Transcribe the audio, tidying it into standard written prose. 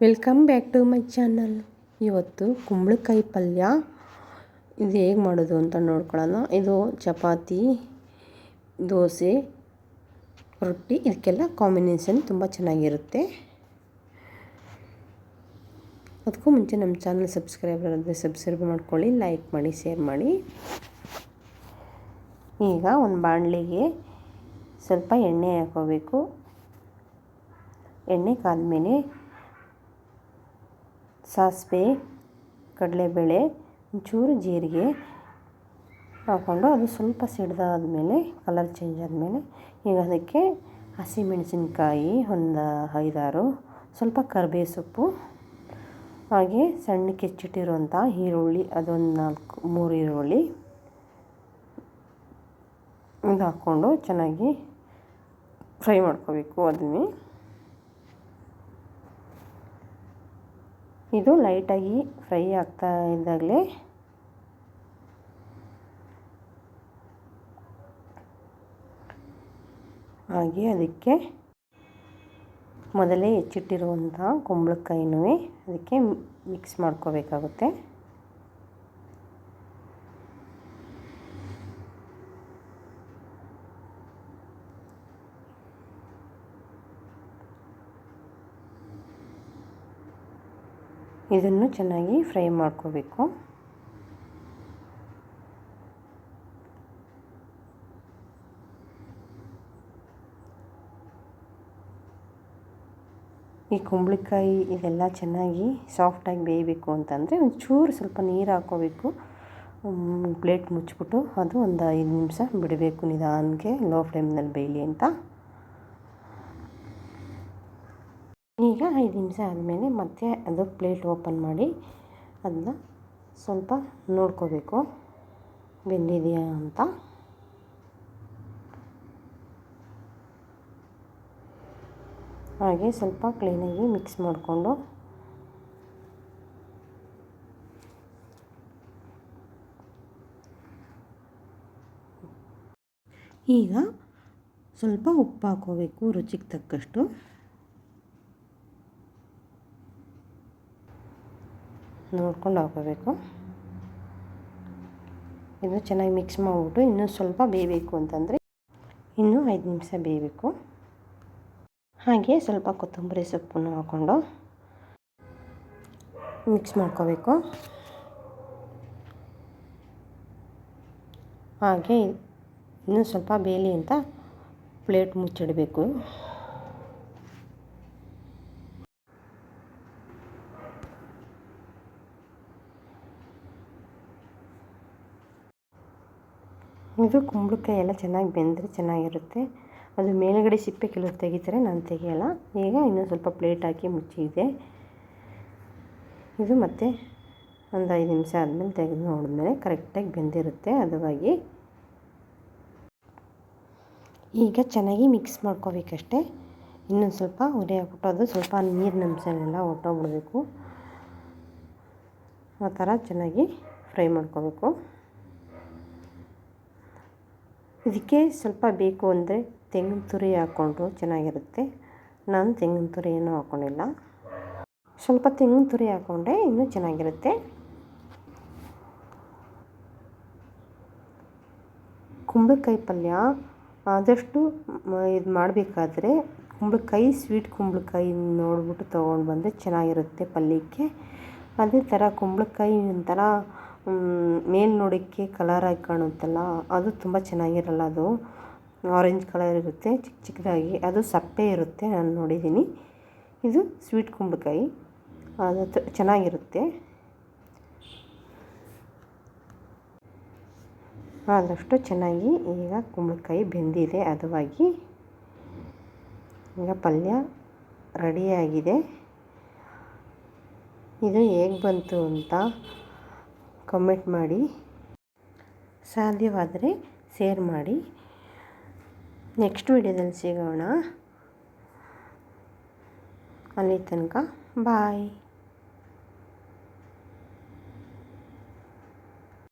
Welcome back to my channel. ಇವತ್ತು ಕುಂಬಳಕಾಯಿ ಪಲ್ಯ ಇದು ಹೇಗೆ ಮಾಡೋದು ಅಂತ ನೋಡ್ಕೊಳ್ಳೋಣ. ಇದು ಚಪಾತಿ, ದೋಸೆ, ರೊಟ್ಟಿ ಇದಕ್ಕೆಲ್ಲ ಕಾಂಬಿನೇಷನ್ ತುಂಬ ಚೆನ್ನಾಗಿರುತ್ತೆ. ಅದಕ್ಕೂ ಮುಂಚೆ ನಮ್ಮ ಚಾನಲ್ ಸಬ್ಸ್ಕ್ರೈಬರ್ ಆದರೆ ಸಬ್ಸ್ಕ್ರೈಬ್ ಮಾಡ್ಕೊಳ್ಳಿ, ಲೈಕ್ ಮಾಡಿ, ಶೇರ್ ಮಾಡಿ. ಈಗ ಒಂದು ಬಾಣಲಿಗೆ ಸ್ವಲ್ಪ ಎಣ್ಣೆ ಹಾಕೋಬೇಕು. ಎಣ್ಣೆ ಕಾದ್ಮೇಲೆ ಸಾಸಿವೆ, ಕಡಲೆಬೇಳೆ, ಒಂಚೂರು ಜೀರಿಗೆ ಹಾಕ್ಕೊಂಡು ಅದು ಸ್ವಲ್ಪ ಸಿಡ್ದಾದ್ಮೇಲೆ ಕಲರ್ ಚೇಂಜ್ ಆದಮೇಲೆ ಈಗ ಅದಕ್ಕೆ ಹಸಿಮೆಣಸಿನ್ಕಾಯಿ ಒಂದು 5-6, ಸ್ವಲ್ಪ ಕರಿಬೇವು ಸೊಪ್ಪು, ಹಾಗೆ ಸಣ್ಣಕ್ಕೆ ಹೆಚ್ಚಿಟ್ಟಿರುವಂಥ ಈರುಳ್ಳಿ ಅದೊಂದು 3 ಈರುಳ್ಳಿ ಇದು ಹಾಕ್ಕೊಂಡು ಚೆನ್ನಾಗಿ ಫ್ರೈ ಮಾಡ್ಕೋಬೇಕು. ಅದನ್ನೇ ಇದು ಲೈಟಾಗಿ ಫ್ರೈ ಆಗ್ತಾ ಇದ್ದಾಗಲೇ ಹಾಗೆ ಅದಕ್ಕೆ ಮೊದಲೇ ಹೆಚ್ಚಿಟ್ಟಿರುವಂಥ ಕುಂಬಳಕಾಯಿನೂ ಅದಕ್ಕೆ ಮಿಕ್ಸ್ ಮಾಡ್ಕೋಬೇಕಾಗುತ್ತೆ. ಇದನ್ನು ಚೆನ್ನಾಗಿ ಫ್ರೈ ಮಾಡ್ಕೋಬೇಕು. ಈ ಕುಂಬಳಕಾಯಿ ಇದೆಲ್ಲ ಚೆನ್ನಾಗಿ ಸಾಫ್ಟಾಗಿ ಬೇಯಬೇಕು ಅಂತಂದರೆ ಒಂಚೂರು ಸ್ವಲ್ಪ ನೀರು ಹಾಕ್ಕೋಬೇಕು. ಪ್ಲೇಟ್ ಮುಚ್ಚಿಬಿಟ್ಟು ಅದು ಒಂದು 5 ನಿಮಿಷ ಬಿಡಬೇಕು, ನಿಧಾನಕ್ಕೆ ಲೋ ಫ್ಲೇಮ್ನಲ್ಲಿ ಬೇಯಲಿ ಅಂತ. ಈಗ 5 ನಿಮಿಷ ಆದಮೇಲೆ ಮತ್ತೆ ಅದು ಪ್ಲೇಟ್ ಓಪನ್ ಮಾಡಿ ಅದನ್ನ ಸ್ವಲ್ಪ ನೋಡ್ಕೋಬೇಕು ಬೆಂದಿದೆಯಾ ಅಂತ. ಹಾಗೆ ಸ್ವಲ್ಪ ಕ್ಲೀನಾಗಿ ಮಿಕ್ಸ್ ಮಾಡಿಕೊಂಡು ಈಗ ಸ್ವಲ್ಪ ಉಪ್ಪು ಹಾಕ್ಕೋಬೇಕು, ರುಚಿಗೆ ತಕ್ಕಷ್ಟು. ನೋಡ್ಕೊಂಡು ಹಾಕೋಬೇಕು. ಇದು ಚೆನ್ನಾಗಿ ಮಿಕ್ಸ್ ಮಾಡಿಬಿಟ್ಟು ಇನ್ನೂ ಸ್ವಲ್ಪ ಬೇಯಬೇಕು ಅಂತಂದರೆ ಇನ್ನೂ 5 ನಿಮಿಷ ಬೇಯಬೇಕು. ಹಾಗೆ ಸ್ವಲ್ಪ ಕೊತ್ತಂಬರಿ ಸೊಪ್ಪನ್ನು ಹಾಕ್ಕೊಂಡು ಮಿಕ್ಸ್ ಮಾಡ್ಕೋಬೇಕು. ಹಾಗೆ ಇನ್ನೂ ಸ್ವಲ್ಪ ಬೇಯಲಿ ಅಂತ ಪ್ಲೇಟ್ ಮುಚ್ಚಿಡಬೇಕು. ಇದು ಕುಂಬಳಕಾಯಿ ಎಲ್ಲ ಚೆನ್ನಾಗಿ ಬೆಂದರೆ ಚೆನ್ನಾಗಿರುತ್ತೆ. ಅದು ಮೇಲುಗಡೆ ಸಿಪ್ಪೆ ಕೆಲವರು ತೆಗಿತಾರೆ, ನಾನು ತೆಗಿಯಲ್ಲ. ಈಗ ಇನ್ನೂ ಸ್ವಲ್ಪ ಪ್ಲೇಟ್ ಹಾಕಿ ಮುಚ್ಚಿದೆ. ಇದು ಮತ್ತೆ ಒಂದು 5 ನಿಮಿಷ ಆದಮೇಲೆ ತೆಗೆದು ನೋಡಿದ್ಮೇಲೆ ಕರೆಕ್ಟಾಗಿ ಬೆಂದಿರುತ್ತೆ ಹದವಾಗಿ. ಈಗ ಚೆನ್ನಾಗಿ ಮಿಕ್ಸ್ ಮಾಡ್ಕೋಬೇಕಷ್ಟೆ. ಇನ್ನೊಂದು ಸ್ವಲ್ಪ ಉರಿ ಹಾಕ್ಬಿಟ್ಟು ಅದು ಸ್ವಲ್ಪ ನೀರಿನ ಅಂಶನೆಲ್ಲ ಹೊರ್ಟೋಗ್ಬಿಡಬೇಕು. ಆ ಥರ ಚೆನ್ನಾಗಿ ಫ್ರೈ ಮಾಡ್ಕೋಬೇಕು. ಇದಕ್ಕೆ ಸ್ವಲ್ಪ ಬೇಕು ಅಂದರೆ ತೆಂಗಿನ ತುರಿ ಹಾಕ್ಕೊಂಡ್ರು ಚೆನ್ನಾಗಿರುತ್ತೆ. ನಾನು ತೆಂಗಿನ ತುರಿ ಏನೂ ಹಾಕ್ಕೊಂಡಿಲ್ಲ, ಸ್ವಲ್ಪ ತೆಂಗಿನ ತುರಿ ಹಾಕ್ಕೊಂಡ್ರೆ ಇನ್ನೂ ಚೆನ್ನಾಗಿರುತ್ತೆ. ಕುಂಬಳಕಾಯಿ ಪಲ್ಯ ಆದಷ್ಟು ಇದು ಮಾಡಬೇಕಾದ್ರೆ ಕುಂಬಳಕಾಯಿ ಸ್ವೀಟ್ ಕುಂಬಳಕಾಯಿ ನೋಡಿಬಿಟ್ಟು ತೊಗೊಂಡು ಬಂದರೆ ಚೆನ್ನಾಗಿರುತ್ತೆ ಪಲ್ಯಕ್ಕೆ. ಅದೇ ಥರ ಕುಂಬಳಕಾಯಿ ಒಂಥರ ಮೇಲೆ ನೋಡೋಕ್ಕೆ ಕಲರಾಗಿ ಕಾಣುತ್ತಲ್ಲ, ಅದು ತುಂಬ ಚೆನ್ನಾಗಿರಲ್ಲ. ಅದು ಆರೆಂಜ್ ಕಲರ್ ಇರುತ್ತೆ, ಚಿಕ್ಕ ಚಿಕ್ಕದಾಗಿ, ಅದು ಸಪ್ಪೆ ಇರುತ್ತೆ. ನಾನು ನೋಡಿದ್ದೀನಿ. ಇದು ಸ್ವೀಟ್ ಕುಂಬಳಕಾಯಿ, ಅದು ಚೆನ್ನಾಗಿರುತ್ತೆ. ಆದಷ್ಟು ಚೆನ್ನಾಗಿ ಈಗ ಕುಂಬಳಕಾಯಿ ಬೆಂದಿದೆ ಹದವಾಗಿ. ಈಗ ಪಲ್ಯ ರೆಡಿಯಾಗಿದೆ. ಇದು ಹೇಗೆ ಬಂತು ಅಂತ ಕಮೆಂಟ್ ಮಾಡಿ, ಸಾಧ್ಯವಾದರೆ ಶೇರ್ ಮಾಡಿ. ನೆಕ್ಸ್ಟ್ ವಿಡಿಯೋದಲ್ಲಿ ಸಿಗೋಣ. ಅಲ್ಲಿ ತನಕ ಬಾಯ್.